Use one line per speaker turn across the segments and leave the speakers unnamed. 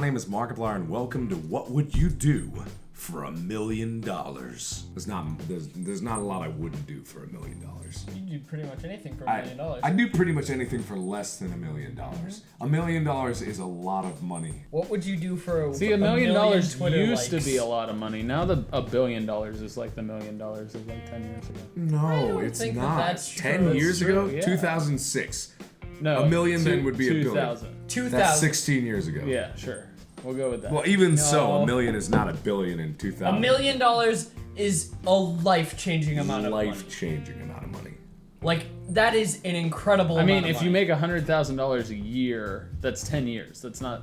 name is Markiplier, and welcome to What Would You Do for $1 Million? There's not a lot I wouldn't do for $1 million.
You'd do pretty much anything for $1 million.
I do pretty much anything for less than $1 million. $1 million is a lot of money.
What would you do for a
$1 million
Twitter
used
likes?
to be a lot of money. Now $1 billion is like the $1 million of like 10 years ago.
No, it's
think
not.
that's
10
true.
years
It's true,
ago?
yeah.
2006.
No,
$1 million then would be $1 billion.
2000.
2000.
That's 16 years ago.
Yeah, sure. We'll go with that.
Well, even so,
No.
$1 million is not $1 billion in 2000.
$1 million is a life-changing amount of money.
Life-changing amount of money.
Like, that is an incredible
I mean,
amount of
if you
money.
make $100,000 a year, that's 10 years. That's not.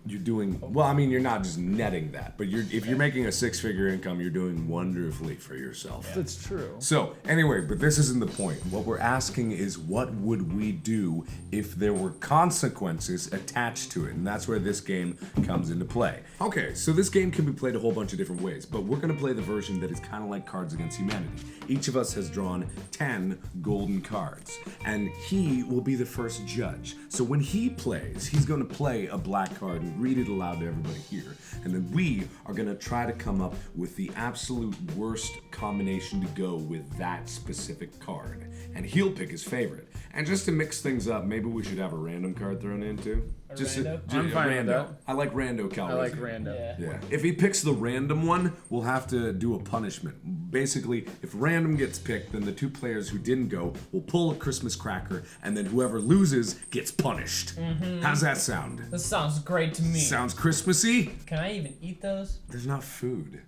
You're doing well. I mean, you're not just netting that, but if you're making a six-figure income, you're doing wonderfully for yourself.
That's true.
So anyway, but this isn't the point. What we're asking is, what would we do if there were consequences attached to it? And that's where this game comes into play. Okay, so this game can be played a whole bunch of different ways, but we're gonna play the version that is kind of like Cards Against Humanity. Each of us has drawn 10 golden cards, and he will be the first judge. So when he plays, he's gonna play a black card and read it aloud to everybody here. And then we are gonna try to come up with the absolute worst combination to go with that specific card. And he'll pick his favorite. And just to mix things up, maybe we should have a random card thrown in too.
rando?
I'm fine with that.
I like rando
I
Calrissian.
like random.
Yeah.
Yeah. If he picks the random one, we'll have to do a punishment. Basically, if random gets picked, then the two players who didn't go will pull a Christmas cracker, and then whoever loses gets punished. How's that sound?
This sounds great to me.
Sounds Christmassy?
Can I even eat those?
There's not food.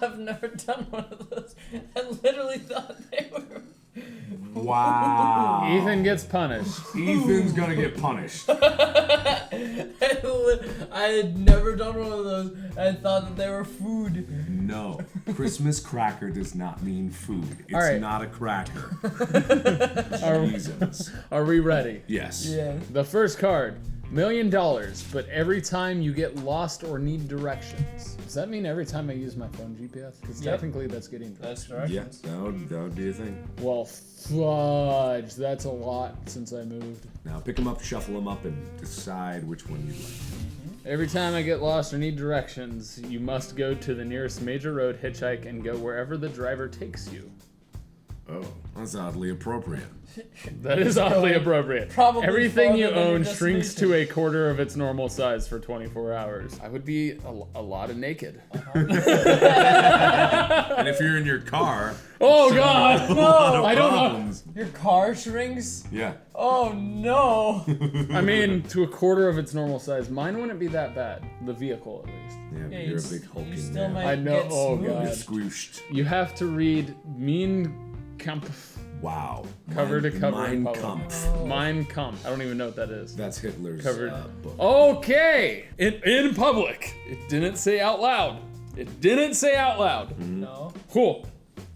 I've never done one of those. I literally thought they were...
Wow.
Ethan gets punished.
Ethan's gonna get punished.
I had never done one of those. I thought that they were food.
No. Christmas cracker does not mean food. It's
right.
not a cracker. Jesus.
Are we ready?
Yes.
Yeah.
The first card, $1 million, but every time you get lost or need directions. Does that mean every time I use my phone GPS? Because
Yep.
technically that's getting
That's
directions.
directions.
Yeah, that would be a thing.
Well, fudge. That's a lot since I moved.
Now pick them up, shuffle them up, and decide which one you like.
Every time I get lost or need directions, you must go to the nearest major road, hitchhike, and go wherever the driver takes you.
Oh, that's oddly appropriate.
That is oddly appropriate.
Probably
Everything you
farther than
own
your
shrinks to a quarter of its normal size for 24 hours. I would be a lot of naked.
And if you're in your car,
Oh God!
no,
I don't know.
problems.
Your car shrinks?
Yeah.
Oh no!
I mean, to a quarter of its normal size. Mine wouldn't be that bad. The vehicle, at least.
Yeah,
Yeah,
but you're a
you
big
you
hulking
still
man.
might
I know-
get
oh,
smooth.
God.
You're squooshed.
You have to read Mein Kampf
Wow.
cover to cover.
Mein
in public.
Kampf.
Mein Kampf. I don't even know what that is.
That's Hitler's
Covered.
book.
Okay, in public. It didn't say out loud. It didn't say out loud.
No.
Cool.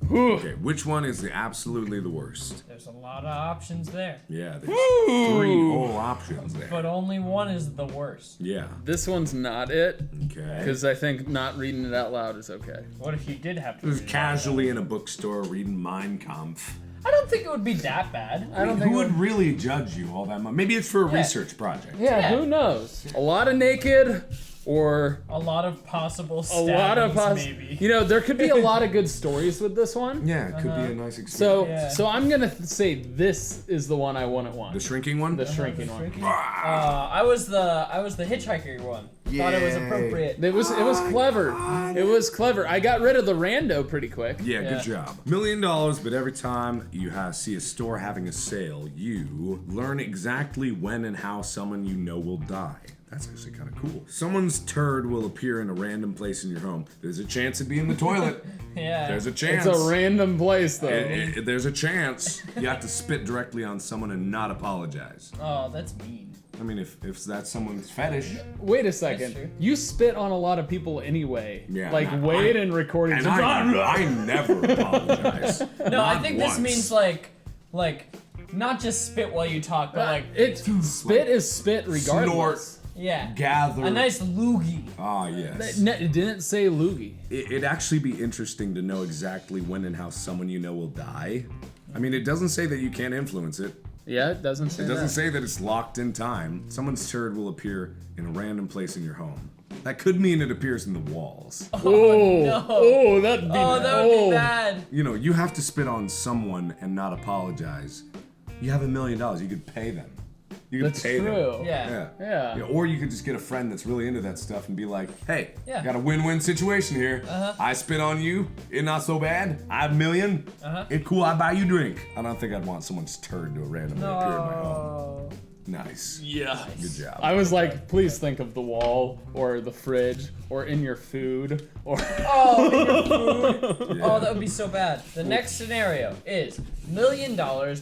Whew.
Okay, which one is absolutely the worst?
There's a lot of options there.
Yeah, there's 3 whole options there.
But only one is the worst.
Yeah.
This one's not it,
Okay.
because I think not reading it out loud is okay.
What if you did have to
Just
read it?
casually in a bookstore reading Mein Kampf.
I don't think it would be that bad.
I don't think
Who
it
would really judge you all that much? Maybe it's for a
Yeah.
research project.
Yeah,
Yeah.
who knows? A lot of naked, or
A lot of possible
a
stabbings,
lot of
maybe.
You know, there could be a lot of good stories with this one.
Yeah, it could be a nice experience.
So,
Yeah.
so I'm gonna say this is the one I wouldn't want.
The shrinking one?
The shrinking one.
I was the hitchhiker one. Thought it was
Yay.
appropriate.
It was clever. It was clever. I got rid of the rando pretty quick.
Yeah,
Yeah.
good job. $1 million, but every time you see a store having a sale, you learn exactly when and how someone you know will die. That's actually kind of cool. Someone's turd will appear in a random place in your home. There's a chance it'd be in the toilet.
Yeah.
There's a chance.
It's a random place though.
There's a chance. You have to spit directly on someone and not apologize.
Oh, that's mean.
I mean, if that's someone's fetish.
Wait a
That's
second.
true.
You spit on a lot of people anyway.
Yeah,
Like
I-
Wade and recording.
And I never apologize.
No, I
Not
think
once.
this means like not just spit while you talk, but like
Spit is spit regardless.
Snort.
yeah,
Gather.
a nice loogie.
Ah, yes.
It didn't say loogie.
It'd actually be interesting to know exactly when and how someone you know will die. I mean, it doesn't say that you can't influence it.
Yeah, it doesn't say
It doesn't
that.
say that it's locked in time. Someone's turd will appear in a random place in your home. That could mean it appears in the walls.
Oh,
no.
oh, that'd be
That would be bad.
You know, you have to spit on someone and not apologize. You have $1 million. You could pay them. You could
That's
pay
true.
them.
Yeah.
Yeah.
Or you could just get a friend that's really into that stuff and be like, hey,
Yeah.
got a win-win situation here. I spit on you. It not so bad. I have $1 million. It cool. I buy you drink. I don't think I'd want someone's turd to randomly appear in my home. Nice.
Yeah.
Good job.
I was like, please think of the wall or the fridge or in your food or.
Oh, in your food.
Yeah.
Oh, that would be so bad. The next scenario is $1 million,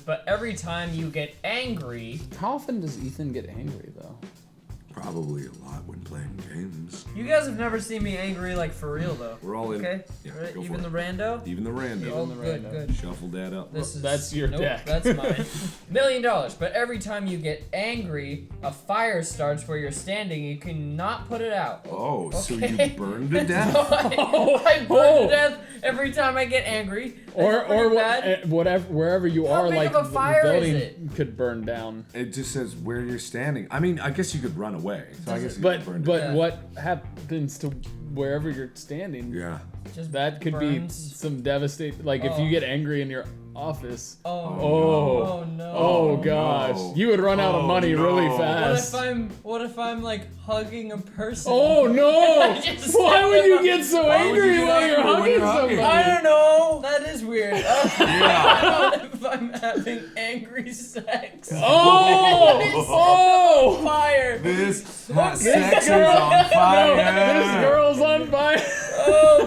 but every time you get angry,
How often does Ethan get angry though?
Probably a lot when playing games.
you guys have never seen me angry like for real though.
We're all in.
Okay.
Yeah,
Right?
go
Even
for
the
it.
rando.
Even the random.
Oh,
the
good,
rando.
good.
Shuffle that up.
This is
That's your
nope,
deck.
That's mine. $1 million, but every time you get angry, a fire starts where you're standing. You cannot put it out.
Oh, so
Okay.
you burned to death.
I burn to death every time I get angry.
Or whatever, wherever you
How
are,
big
like
of a fire
the
is
building
it?
could burn down.
It just says where you're standing. I mean, I guess you could run away. So I guess you could burn
But
to death.
Yeah.
what happens to wherever you're standing?
Yeah.
Just
That could
burns.
be some devastating. Like if you
Oh.
get angry in your office.
Oh.
Oh.
Oh no.
Oh gosh,
no.
you would run out of
Oh,
money really
no.
fast.
What if I'm like hugging a person?
Oh no!
Just
Why
stand
would you
up.
get so
Why would you
angry
get
while you're
angry when
hugging
you're hugging?
somebody?
I don't know. That is weird.
Yeah.
What if I'm having angry sex?
Oh! Oh!
Fire.
This
This
sex is
girl-
on fire.
This girl's on fire.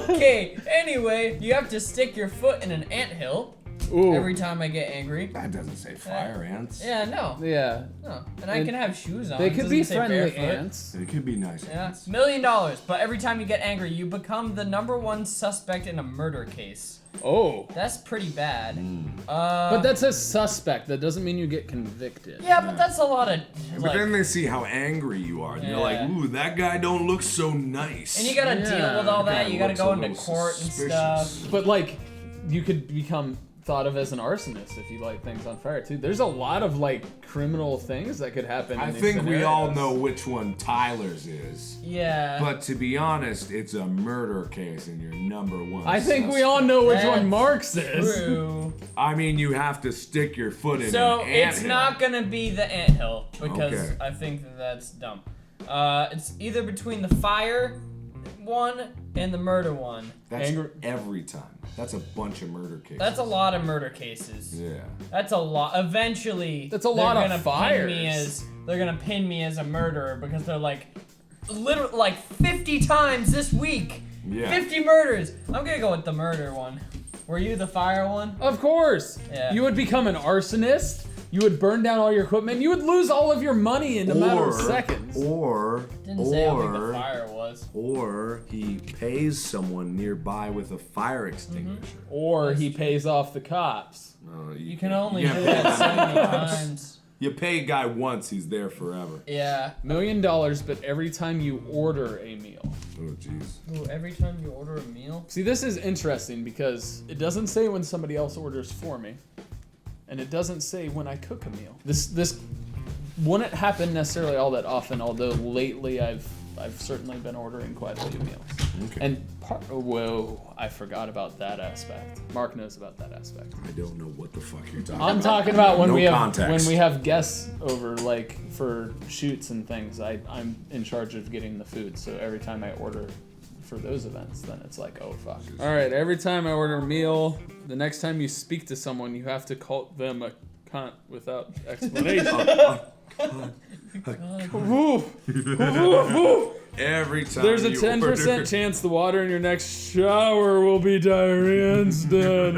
Okay. Anyway, you have to stick your foot in an anthill
Ooh.
every time I get angry.
That doesn't say fire ants.
Yeah, no.
Yeah.
No. And I
And
can have shoes on.
They
It
could
doesn't
be
say
friendly
barefoot.
ants.
It could be nice
Yeah,
ants.
$1 million, but every time you get angry, you become the #1 suspect in a murder case.
Oh.
That's pretty bad.
But that's a suspect. That doesn't mean you get convicted.
Yeah, but that's a lot of
But
like,
then they see how angry you are, and you're like,
Yeah.
ooh, that guy don't look so nice.
and you gotta
Yeah.
deal with all that.
Guy
You gotta
looks
go
a
into
little
court and
suspicious.
stuff.
But like, you could become thought of as an arsonist if you light things on fire too. There's a lot of like criminal things that could happen.
I
in these
think we all
scenarios.
know which one Tyler's is.
Yeah.
But to be honest, it's a murder case and you're #1.
I think we all know which
That's
one Mark's is.
True.
I mean, you have to stick your foot in
So
an
it's
anthill.
not gonna be the anthill because
Okay.
I think that's dumb. It's either between the fire one and the murder one.
That's
Angry-
every time. That's a bunch of murder cases.
That's a lot of murder cases.
Yeah.
That's a lot. Eventually,
That's a lot of
they're gonna pin me as a murderer because they're like, literally like 50 times this week.
Yeah.
50 murders. I'm gonna go with the murder one. Were you the fire one?
Of course.
Yeah.
You would become an arsonist. You would burn down all your equipment. You would lose all of your money in a matter of seconds.
Didn't say how big the fire was.
Or he pays someone nearby with a fire extinguisher.
Or he pays off the cops.
You can only
Yeah,
do
but-
that so many times.
You pay a guy once, he's there forever.
Yeah.
$1 million, but every time you order a meal.
Oh, jeez.
Ooh, every time you order a meal.
See, this is interesting because it doesn't say when somebody else orders for me, and it doesn't say when I cook a meal. This wouldn't happen necessarily all that often, although lately I've certainly been ordering quite a few meals.
Okay.
And whoa, I forgot about that aspect. Mark knows about that aspect.
I don't know what the fuck you're talking
I'm
about.
talking about when
No
we have
context.
when we have guests over, like for shoots and things. I'm in charge of getting the food, so every time I order for those events, then it's like, oh fuck. All right, every time I order a meal, the next time you speak to someone, you have to call them a cunt without explanation. Woo. Woo.
Every time
There's a
you
10%
order-
chance the water in your next shower will be diarrhea instead.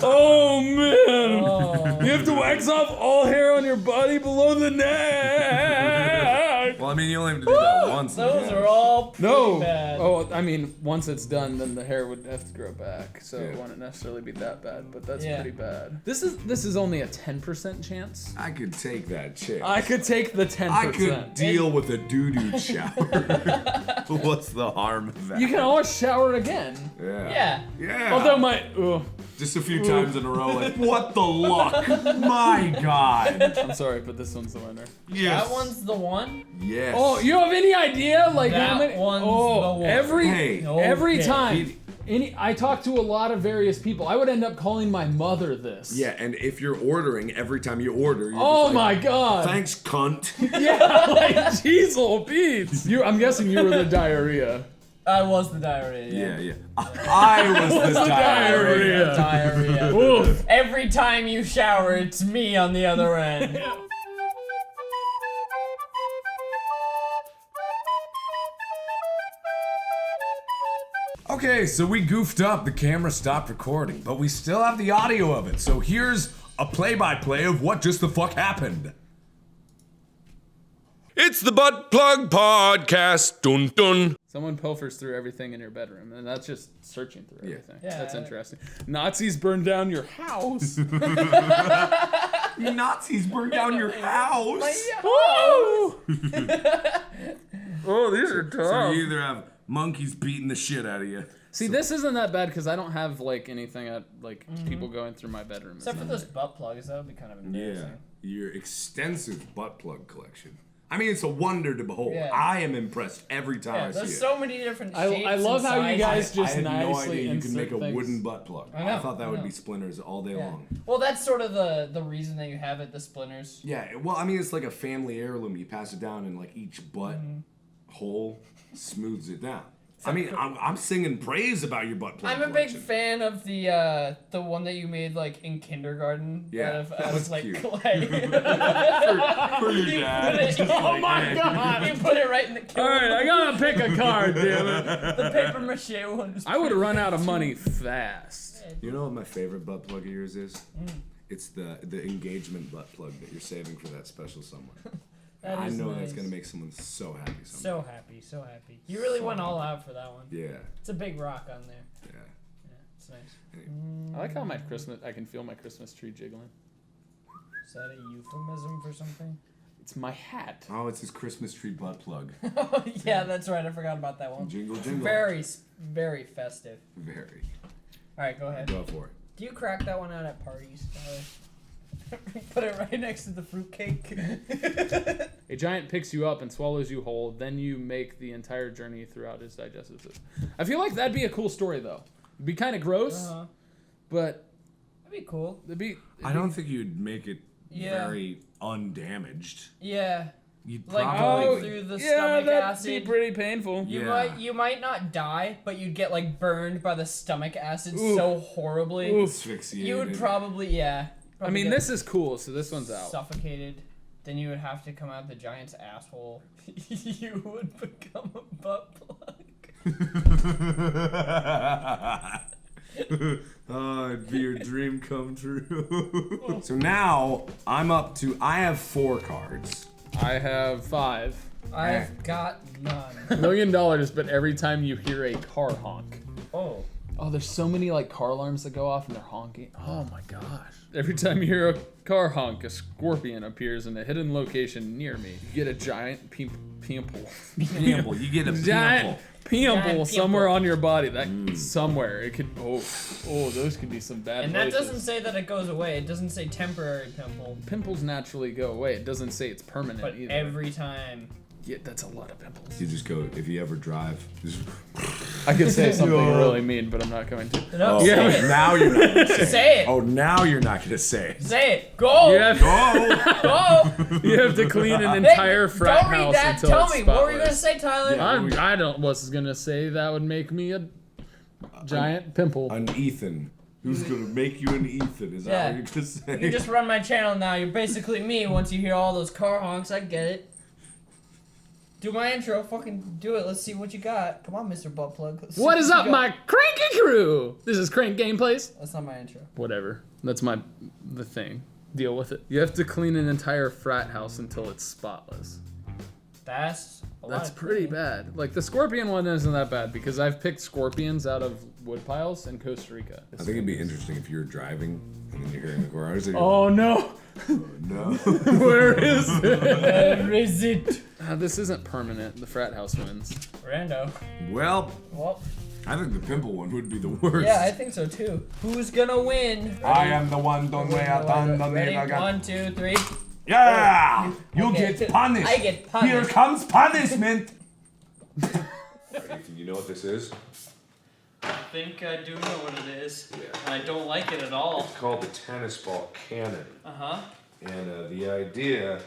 Oh man!
Oh.
You have to wax off all hair on your body below the neck.
Well, I mean, you only have to do that once.
Those
yeah.
are all pretty
No.
bad.
Oh, I mean, once it's done, then the hair would have to grow back, so it
Yeah.
wouldn't necessarily be that bad. But that's
Yeah.
pretty bad. This is only a 10% chance.
I could take that chick.
I could take the 10%.
I could deal with a doo-doo shower. What's the harm of that?
You can always shower again.
Yeah.
Yeah.
Yeah.
Although my
Just a few times in a row, like, what the luck? My God.
I'm sorry, but this one's the winner.
Yes.
That one's the one?
Yes.
Oh, you have any idea? Like
That
how many?
one's
Oh,
the one.
every
Okay.
time. I talk to a lot of various people. I would end up calling my mother this.
Yeah, and if you're ordering, every time you order, you're
Oh
just
my
like,
God.
thanks, cunt.
Yeah, like jeez, old Pete. I'm guessing you were the diarrhea.
I was the diarrhea.
Yeah. I was the diarrhea.
Diarrhea.
Oof.
Every time you shower, it's me on the other end.
Okay, so we goofed up. The camera stopped recording, but we still have the audio of it. So here's a play-by-play of what just the fuck happened. It's the Buttplug Podcast. Dun dun.
Someone pilfers through everything in your bedroom, and that's just searching through everything.
Yeah.
That's interesting. Nazis burned down your house.
Nazis burned down your house.
Woo! Oh, these are tough.
So you either have monkeys beating the shit out of you.
See, this isn't that bad because I don't have like anything at like people going through my bedroom.
Except for those butt plugs, that would be kind of embarrassing.
Yeah, your extensive butt plug collection. I mean, it's a wonder to behold.
Yeah.
I am impressed every time I see
There's
it.
so many different shapes
I love
and
how you
sizes.
guys just
I had no
nicely
idea you could make a
insert
wooden
things.
butt plug.
I know,
thought that
I
would
know.
be splinters all day long.
Well, that's sort of the reason that you have it, the splinters.
Yeah, well, I mean, it's like a family heirloom. You pass it down, and like each butt hole smooths it down. I mean, I'm singing praise about your butt plug
I'm a big
collection.
fan of the one that you made like in kindergarten.
Yeah, that was
like
cute.
clay.
For your dad.
Oh my God!
You put it right in the
All right, I gotta pick a card, damn it.
the paper mache one.
I would have run out of money fast.
You know what my favorite butt plug of yours is? It's the engagement butt plug that you're saving for that special someone.
That
I
is
know
nice.
that's gonna make someone so happy. Someday.
So happy. You really went all out for that one.
Yeah,
It's a big rock on there.
yeah.
Yeah, it's nice.
I like how I can feel my Christmas tree jiggling.
Is that a euphemism for something?
It's my hat.
Oh, it's his Christmas tree butt plug.
Oh yeah, that's right. I forgot about that one.
Jingle, jingle.
Very festive.
Very.
All right, go ahead.
Go for it.
Do you crack that one out at parties, Tyler? Put it right next to the fruitcake.
A giant picks you up and swallows you whole, then you make the entire journey throughout his digestive system. I feel like that'd be a cool story, though. It'd be kind of gross, but
That'd be cool.
I don't think you'd make it
Yeah.
very undamaged.
Yeah.
You'd
Like
probably
going through the stomach
that'd
acid.
be pretty painful.
Yeah.
You might not die, but you'd get like burned by the stomach acid
Oof.
so horribly.
Oof.
asphyxiated.
You would probably
I mean, this is cool, so this one's out.
suffocated. Then you would have to come out the giant's asshole. You would become a butt plug.
Oh, it'd be your dream come true. So now I have 4 cards.
I have 5.
I've got none.
$1 million, but every time you hear a car honk.
Oh.
Oh, there's so many like car alarms that go off and they're honking. Oh my gosh. Every time you hear a car honk, a scorpion appears in a hidden location near me. You get a giant pimple.
Pimple. You get a
Giant
pimple.
pimple somewhere on your body. That somewhere. It could those could be some bad
And that
places.
doesn't say that it goes away. It doesn't say temporary pimple.
Pimples naturally go away. It doesn't say it's permanent
But
either.
every time.
Yeah, that's a lot of pimples.
You just go, if you ever drive, just...
I could say something really mean, but I'm not going to.
No,
Oh,
say it.
now you're not gonna say it.
Say it.
Oh, now you're not gonna say it.
Say it. Go.
You have,
Go!
you have to clean an entire frat
Don't read
house
that.
until
Tell
it's
me. What were you gonna
spotless.
say, Tyler?
Yeah.
I don't was gonna say that would make me a giant pimple.
An Ethan. Who's gonna make you an Ethan? Is that what you're gonna say?
You just run my channel now. You're basically me once you hear all those car honks. I get it. Do my intro. Fucking do it. Let's see what you got. Come on, Mr. Buttplug. Let's see
What is
you
up,
got.
my cranky crew? This is Crank Gameplays.
That's not my intro.
Whatever. That's the thing. Deal with it. You have to clean an entire frat house until it's spotless.
That's a lot
That's
of
pretty
cleaning.
bad. Like the scorpion one isn't that bad because I've picked scorpions out of wood piles in Costa Rica.
I think it'd be interesting if you were driving and then you're hearing the chorus. And you're
Oh no!
no.
Where is it?
Where is it?
This isn't permanent. The frat house wins.
Rando.
Well,
Well,
I think the pimple one would be the worst.
Yeah, I think so too. Who's gonna win?
I am the one.
Ready? 1, 2, 3.
Yeah!
Oh.
You
Okay.
get punished.
I get punished.
Here comes punishment. You know what this is?
I think I do know what it is.
Yeah.
And I don't like it at all.
It's called the tennis ball cannon.
Uh-huh.
And the idea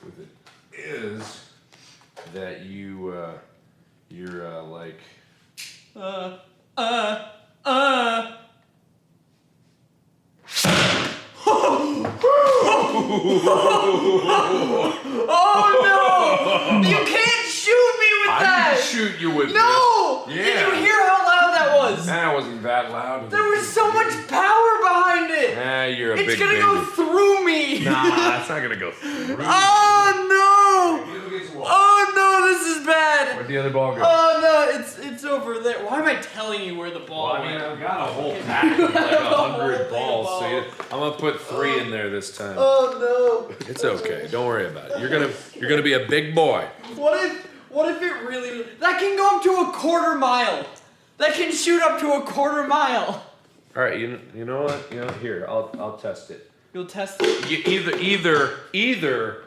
with it is that you're like...
Oh no! You can't shoot me with
I
that!
didn't shoot you with
No!
this.
Did you hear how loud that was?
That wasn't that loud.
There was so much power behind it!
You're a
It's
big
gonna
baby.
go through me!
Nah, it's not gonna go through.
Oh no! Oh no, this is bad!
Where'd the other ball go?
Oh no, it's over there. Why am I telling you where the ball
Well, I mean,
went?
I've got a whole pack of like 100 balls, so I'm gonna put 3 in there this time.
Oh no!
It's okay. Don't worry about it. You're gonna be a big boy.
What if it really... That can go up to a quarter mile! That can shoot up to a quarter mile!
All right. You know what? Here, I'll test it.
You'll test it?
Either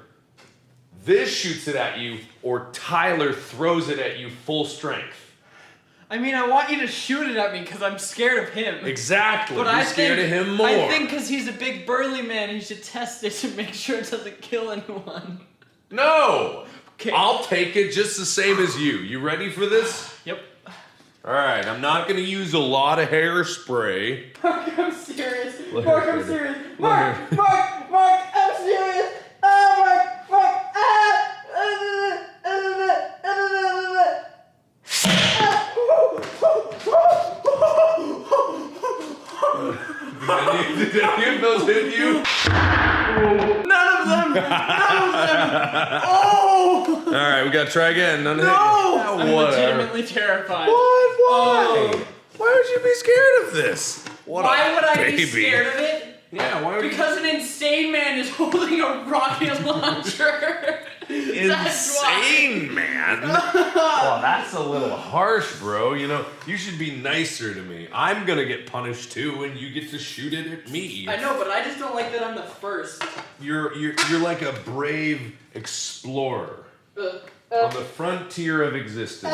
this shoots it at you, or Tyler throws it at you full strength.
I mean, I want you to shoot it at me because I'm scared of him.
Exactly.
But
You're scared of him more.
I think because he's a big burly man, he should test it to make sure it doesn't kill anyone.
No!
Okay.
I'll take it just the same as you. You ready for this?
Yep.
Alright, I'm not gonna use a lot of hairspray.
Mark, I'm serious.
Look
Mark,
at
I'm
it.
serious.
Look
Mark,
at it.
Mark, I'm serious. Oh, Mark.
Did any of those hit you?
None of them. Oh!
Alright, we gotta try again. None
No!
hit you.
I'm
Whatever.
legitimately terrified.
What? Why?
Oh.
Why would you be scared of this? What
Why
a
would I
baby.
be scared of it?
Yeah, why would
Because an insane man is holding a rocket launcher.
you...
That's why.
Insane, man. Well, that's a little harsh, bro. You should be nicer to me. I'm gonna get punished too, and you get to shoot it at me.
I know, but I just don't like that I'm the first.
You're like a brave explorer on the frontier of existence.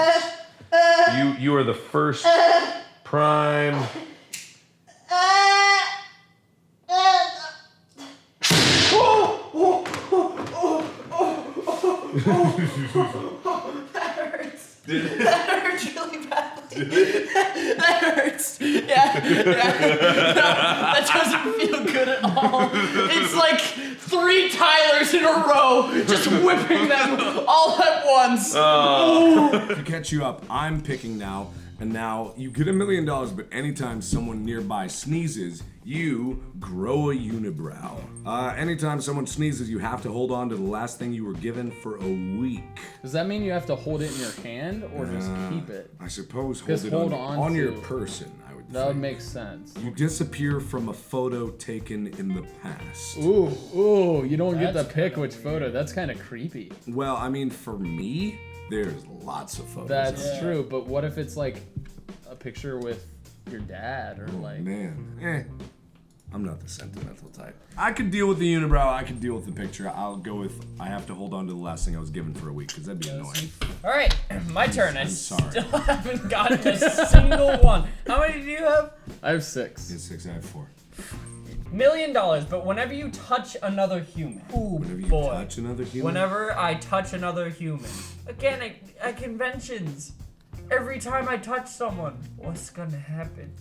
You are the first prime.
That hurts. That hurts really badly. That hurts. Yeah. No, that doesn't feel good at all. It's like 3 Tylers in a row, just whipping them all at once. To catch you up, I'm picking now. And now you get $1 million, but anytime someone nearby sneezes, you grow a unibrow. Anytime someone sneezes, you have to hold on to the last thing you were given for a week.
Does that mean you have to hold it in your hand or just keep it?
I suppose
Just
hold it
hold
on
on
your
to-
person, I would
That would
think.
make sense.
You disappear from a photo taken in the past.
Ooh, you don't get to
That's
pick
kinda
which photo. That's kind of creepy.
Well, I mean, for me, there's lots of photos.
That's
of it.
true, but what if it's like a picture with your dad or like...
Man, I'm not the sentimental type. I could deal with the unibrow. I could deal with the picture. I'll go with I have to hold on to the last thing I was given for a week because that'd be annoying.
All right, my turn.
I'm sorry.
Still haven't gotten a single one. How many do you have?
I have 6.
It's 6. I have 4.
$1 million, but whenever you touch another human. Ooh,
Whenever you
boy.
touch another human.
Whenever I touch another human. Again, at conventions. Every time I touch someone, what's gonna happen?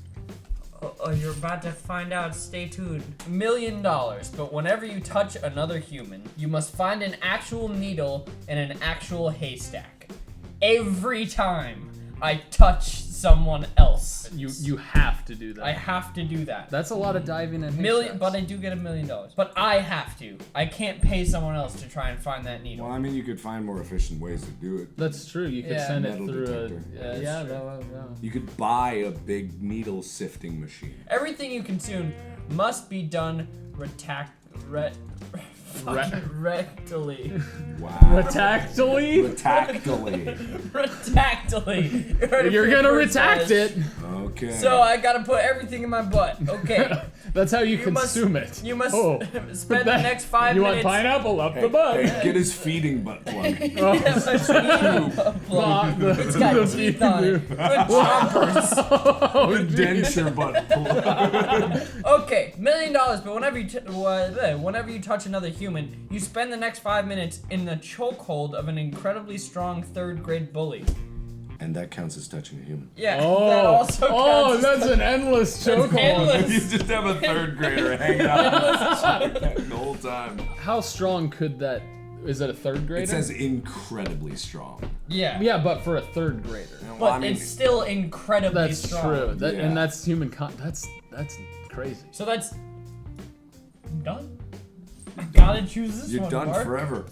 Oh, you're about to find out. Stay tuned. $1 million, but whenever you touch another human, you must find an actual needle in an actual haystack. Every time I touch someone else.
You have to do that.
I have to do that.
That's a lot of diving in.
But I do get $1 million. But I have to. I can't pay someone else to try and find that needle.
Well, I mean, you could find more efficient ways to do it.
That's true. You could
Yeah.
send it
Metal
through
detector.
yeah,
true.
You could buy a big needle sifting machine.
Everything you consume must be done Rectally.
Wow.
Retactally?
Retactally.
You're gonna retact it.
Okay.
So I gotta put everything in my butt. Okay.
That's how you consume it.
You must spend the next 5
You
minutes.
want pineapple up the butt?
Hey, get his feeding butt plug.
Yeah, my feeding plug. It's got teeth on it. Good chompers.
The denture butt plug.
Okay, $1 million, but whenever you touch another human, you spend the next 5 minutes in the chokehold of an incredibly strong 3rd grade bully.
And that counts as touching a human.
Yeah, that also counts.
That's an endless chokehold.
endless.
You just have a 3rd grader hanging out the whole time.
How strong could that? Is it a 3rd grader?
It says incredibly strong.
Yeah.
Yeah, but for a 3rd grader.
But
Well, I mean,
it's still incredibly
That's
strong.
true.
Yeah.
And that's human that's crazy.
So that's done. You gotta choose this
you're
one,
done
Mark.
forever.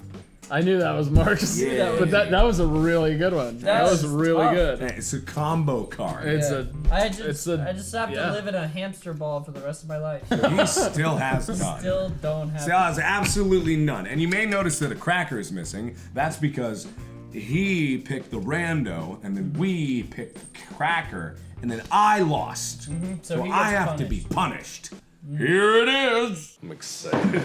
I knew that was Mark's.
Yeah.
But that was a really good one. That was
was
really
tough.
good.
Hey, it's a combo card.
It's
Yeah. I just have
yeah.
to live in a hamster ball for the rest of my life.
He still has none.
Still don't have.
Still has absolutely none. And you may notice that a cracker is missing. That's because he picked the rando, and then we picked the cracker, and then I lost.
So he
I
gets
have to be punished. Here it is. I'm excited.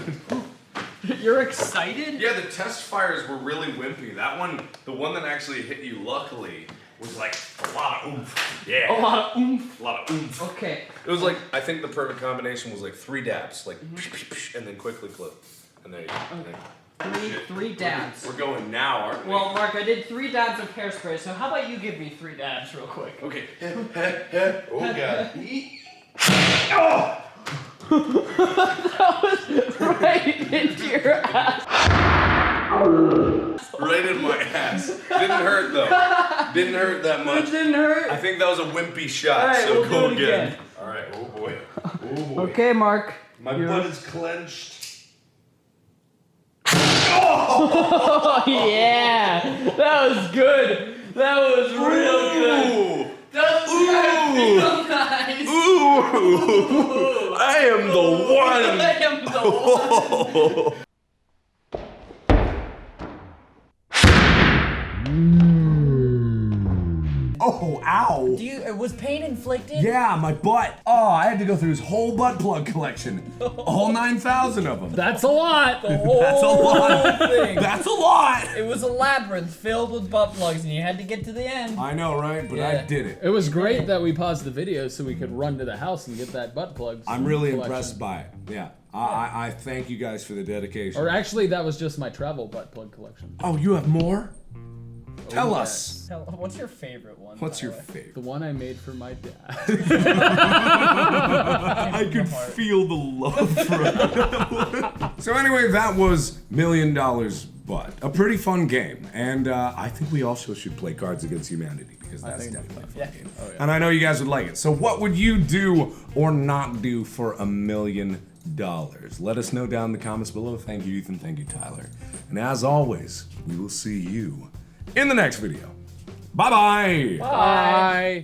You're excited?
Yeah, the test fires were really wimpy. That one, the one that actually hit you luckily, was like a lot of oomph. Yeah.
A lot of oomph.
A lot of oomph.
Okay.
It was like, I think the perfect combination was like 3 dabs, like and then quickly clip. And then,
Three dabs.
We're going now, aren't we?
Well, Mark, I did 3 dabs of hairspray, so how about you give me 3 dabs real quick?
Okay. Oh, God.
Oh! That was right into your ass.
Right in my ass. Didn't hurt, though. Didn't hurt that much.
It didn't hurt.
I think that was a wimpy shot,
All right,
so
we'll
go
do it
again. All right, oh boy. Oh boy.
Okay, Mark.
My butt is clenched.
Oh, yeah. That was good. That was real good.
Ooh.
That was real nice.
Ooh. I am the one.
I am the one.
Oh, ow.
Was pain inflicted?
Yeah, my butt. Oh, I had to go through his whole butt plug collection. A whole 9,000 of them.
That's a lot.
The whole
That's a lot.
thing.
That's a lot.
It was a labyrinth filled with butt plugs, and you had to get to the end.
I know, right? But I
Yeah.
did it.
It was great that we paused the video so we could run to the house and get that butt plug.
I'm really
collection.
impressed by it. Yeah. I thank you guys for the dedication.
Or actually, that was just my travel butt plug collection.
Oh, you have more? Tell
yes.
us.
What's your favorite one?
What's
by
your
the way?
favorite?
The one I made for my dad.
I could feel the love for it. So anyway, that was $1 Million Butt. A pretty fun game. And I think we also should play Cards Against Humanity because that's definitely a fun game.
Oh, yeah.
And I know you guys would like it. So what would you do or not do for $1 million? Let us know down in the comments below. Thank you, Ethan. Thank you, Tyler. And as always, we will see you in the next video. Bye-bye.
Bye.